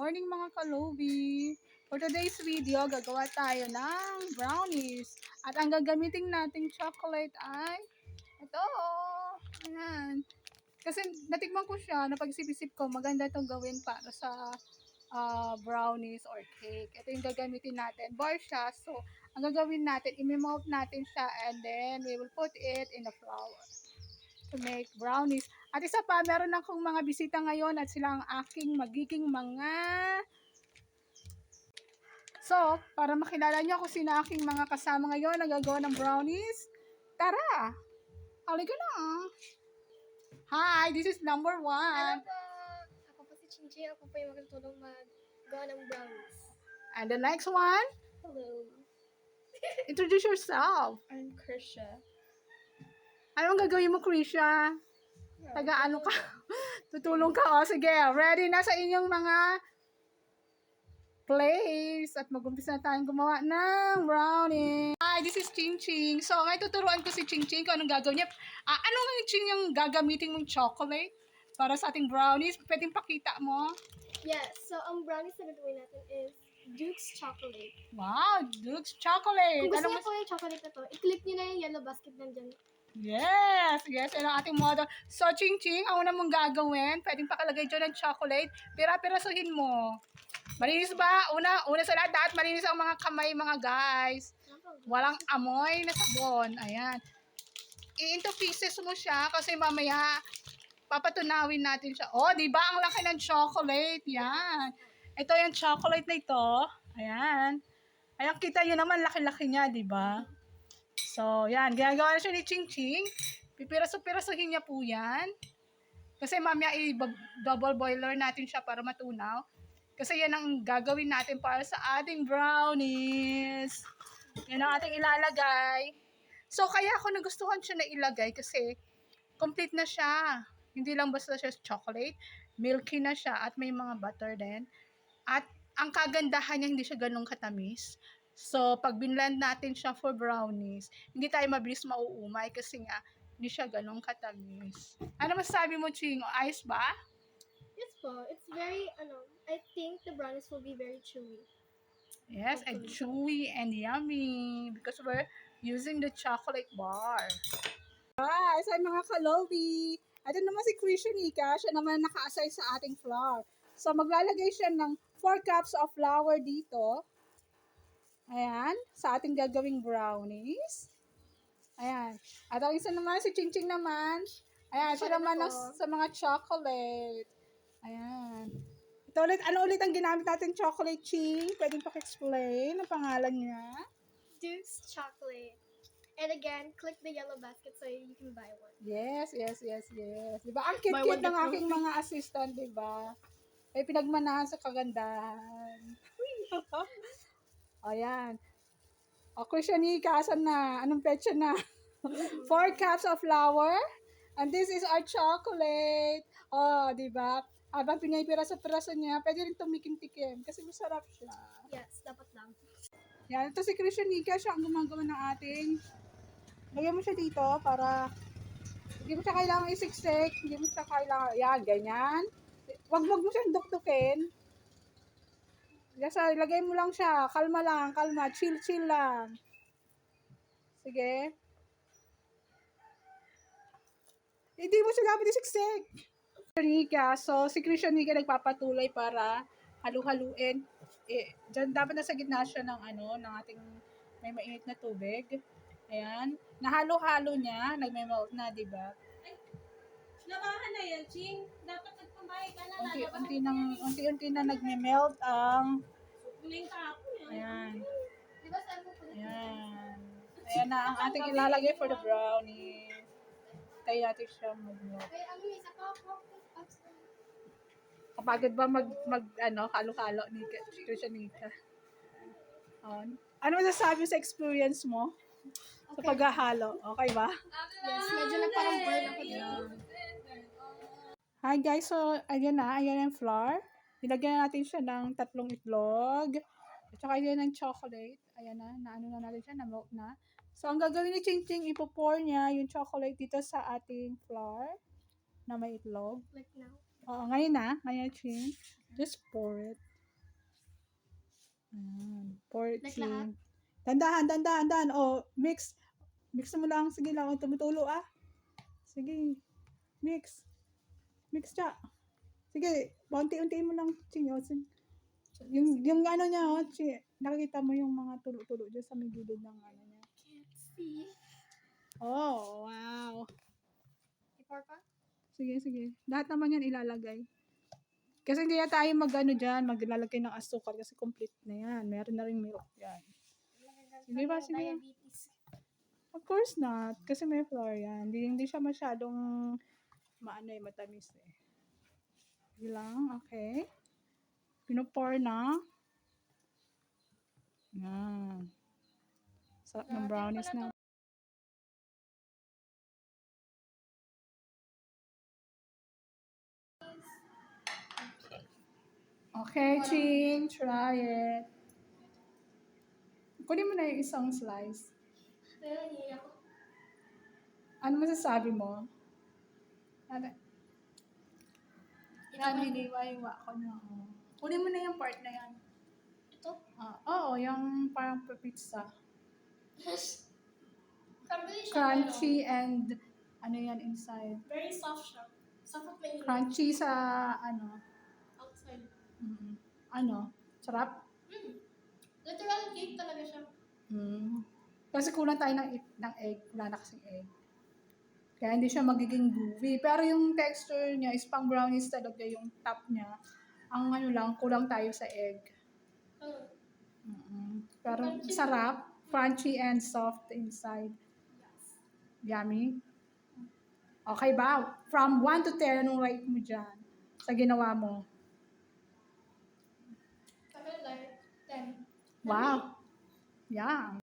morning mga kalobi! For today's video, gagawa tayo ng brownies. At ang gagamitin nating chocolate ay ito. Ayan. Kasi natikman ko siya, napagsip-isip ko, maganda itong gawin para sa brownies or cake. Ito yung gagamitin natin. Bar siya. So, ang gagawin natin, i-melt natin siya and then we will put it in the flour to make brownies. At isa pa, meron akong mga bisita ngayon at sila ang aking magiging mga... So, para makilala nyo kung sino aking mga kasama ngayon na gagawa ng brownies, tara! Halika na! Hi! This is number Hello one. po! Ako po si Chinchi. Ako po yung magtutulong mag-gawa ng brownies. And the next one, Hello. introduce yourself. I'm Krisha. Anong gagawin mo, Krisha? Taga-ano ka? Tutulong ka. O, sige. Ready na sa inyong mga place. At mag-umpisa na tayong gumawa ng brownie. Hi, this is Ching Ching. So, ngayon tuturuan ko si Ching Ching kung anong gagawin niya. Ano nga yung Ching yung gagamitin mong chocolate para sa ating brownies? Pwedeng pakita mo. Yes, so ang brownies na gagawin natin is Duke's Chocolate. Wow, Duke's Chocolate. Kung gusto Ano niyo po yung chocolate na to, i-click niyo na yung yellow basket nandyan. Yes, yan ang ating model. So, Ching Ching, ang una mong gagawin, pwedeng pakalagay dyan ng chocolate, pira-pirasuhin mo. Malinis ba? Una sa lahat, malinis ang mga kamay, mga guys. Walang amoy na sabon. Ayan. I-into pieces mo siya kasi mamaya papatunawin natin siya. Oh, di ba? Ang laki ng chocolate. Yan. Ito yung chocolate na ito. Ayan. Ayan, kita nyo naman, laki-laki niya, di ba? So, yan. Ginagawa na siya ni Ching Ching. Pipiraso-pirasuhin niya po yan. Kasi mamaya i-double boiler natin siya para matunaw. Kasi yan ang gagawin natin para sa ating brownies. Yan ang ating ilalagay. So, kaya ako nagustuhan siya na ilagay kasi complete na siya. Hindi lang basta siya chocolate. Milky na siya at may mga butter din. At ang kagandahan niya, hindi siya ganun katamis. So, pag binlend natin siya for brownies, hindi tayo mabilis mauumay kasi nga, hindi siya ganun katamis. Ano masasabi mo, Ching? Ayos ba? Yes po, it's very, I think the brownies will be very chewy. Yes, and chewy and yummy because we're using the chocolate bar. Guys, ay mga kalobi. Ito naman si Krishanika, siya naman naka-assign sa ating flour. So, maglalagay siya ng 4 cups of flour dito. Ayan, sa ating gagawing brownies. Ayan. At ang isa naman, si Ching Ching naman. Ayan, siya naman sa mga chocolate. Ayan. Ito ulit, ano ulit ang ginamit natin chocolate, Ching? Pwedeng paki-explain ang pangalan niya? Duke's Chocolate. And again, click the yellow basket so you can buy one. Yes. Diba? Ang cute-cute ng aking mga assistant, diba? Ay pinagmanahan sa kagandahan. Ayan. O, Krishanika, asan na? Anong petsa na? 4 cups of flour. And this is our chocolate. Oh, diba? Habang pinipiraso-piraso niya, pwede rin tumikim-tikim kasi masarap siya. Yes, dapat lang. Yan, ito si Krishanika, siya ang gumagawa ng ating. Lagyan mo siya dito para hindi mo siya kailangan isiksik, hindi mo siya kailangan, yan, ganyan. Wag mo siyang dukdukin. Ilagay mo lang siya, kalma, chill lang. Sige. Hindi mo siya dapat isiksik. So, si Krishanika nagpapatuloy para halu-haluin. Diyan dapat nasa gitna siya ng ng ating may mainit na tubig. Ayan. Nahalo-halo niya, nagme-melt na, di ba? Labahan na yan, Ching. Dapat nagpambayad ka na. Unti-unti na nagme-melt ang Huling kahapon yan. ayan. Diba saan mo po? Ayan. Ayan na ang ating ilalagay for the brownie. Tayo natin siya mag-melt. Ay, isa pa po. Kapagod ba halo-halo ni Krishanika? Ano masasabi sa experience mo? Sa paghahalo? Okay ba? Yes, medyo parang burn ako dito. Hi guys, so ayan ang flour. Nilagyan natin siya ng 3 itlog. At saka ayan ng chocolate. Ayan na natin siya, na-melt na. So ang gagawin ni Ching Ching, ipo-pour niya yung chocolate dito sa ating flour na may itlog. Like now. Oo, ngayon Ching. Just pour it. Ayan. Like 14. lahat? Dandahan. O, mix. Mix mo lang. Sige lang. Tumutulo ah. Sige. Mix. Mix siya. Sige. Paunti-untiin mo lang. Ching. O, sige. Yung ano niya, oh, nakikita mo yung mga tulo-tulo dyan sa may gilid ng ano niya. Can't see. Oh, wow. Pour pa? Sige. Lahat naman yan ilalagay. Kasi hindi na tayo mag-ano dyan, maglalagay ng asukal kasi complete na yan. Meron na rin milk yan. Sige ba? Diabetes. Of course not. Kasi may flour yan. Hindi siya masyadong matamis eh. Sige lang, okay. Pinopour na. Yan. Sarap ng brownies na. Okay, Ching. Try it. Kunin mo na yung isang slice. Ayun, ako. Ano masasabi mo? Ano? Yan, hiniwa-hiwa ko na. Oh. Kunin mo na yung part na yan. Ito? Oo, yung parang pizza. Crumbly siya. Crunchy and ano yan inside. Very soft siya. Soft at may Crunchy sa ano. outside. Ano? Sarap? Literal cake talaga siya. Kasi kulang tayo ng egg. Wala na kasing egg. Kaya hindi siya magiging gooey. Pero yung texture niya is pang brownies talaga yung top niya. Ang ano lang, kulang tayo sa egg. Pero Crunchy. sarap. Crunchy and soft inside. Yummy. Okay ba? From 1 to 10, anong rate mo dyan sa ginawa mo? Sabi like 10. Wow. Yeah.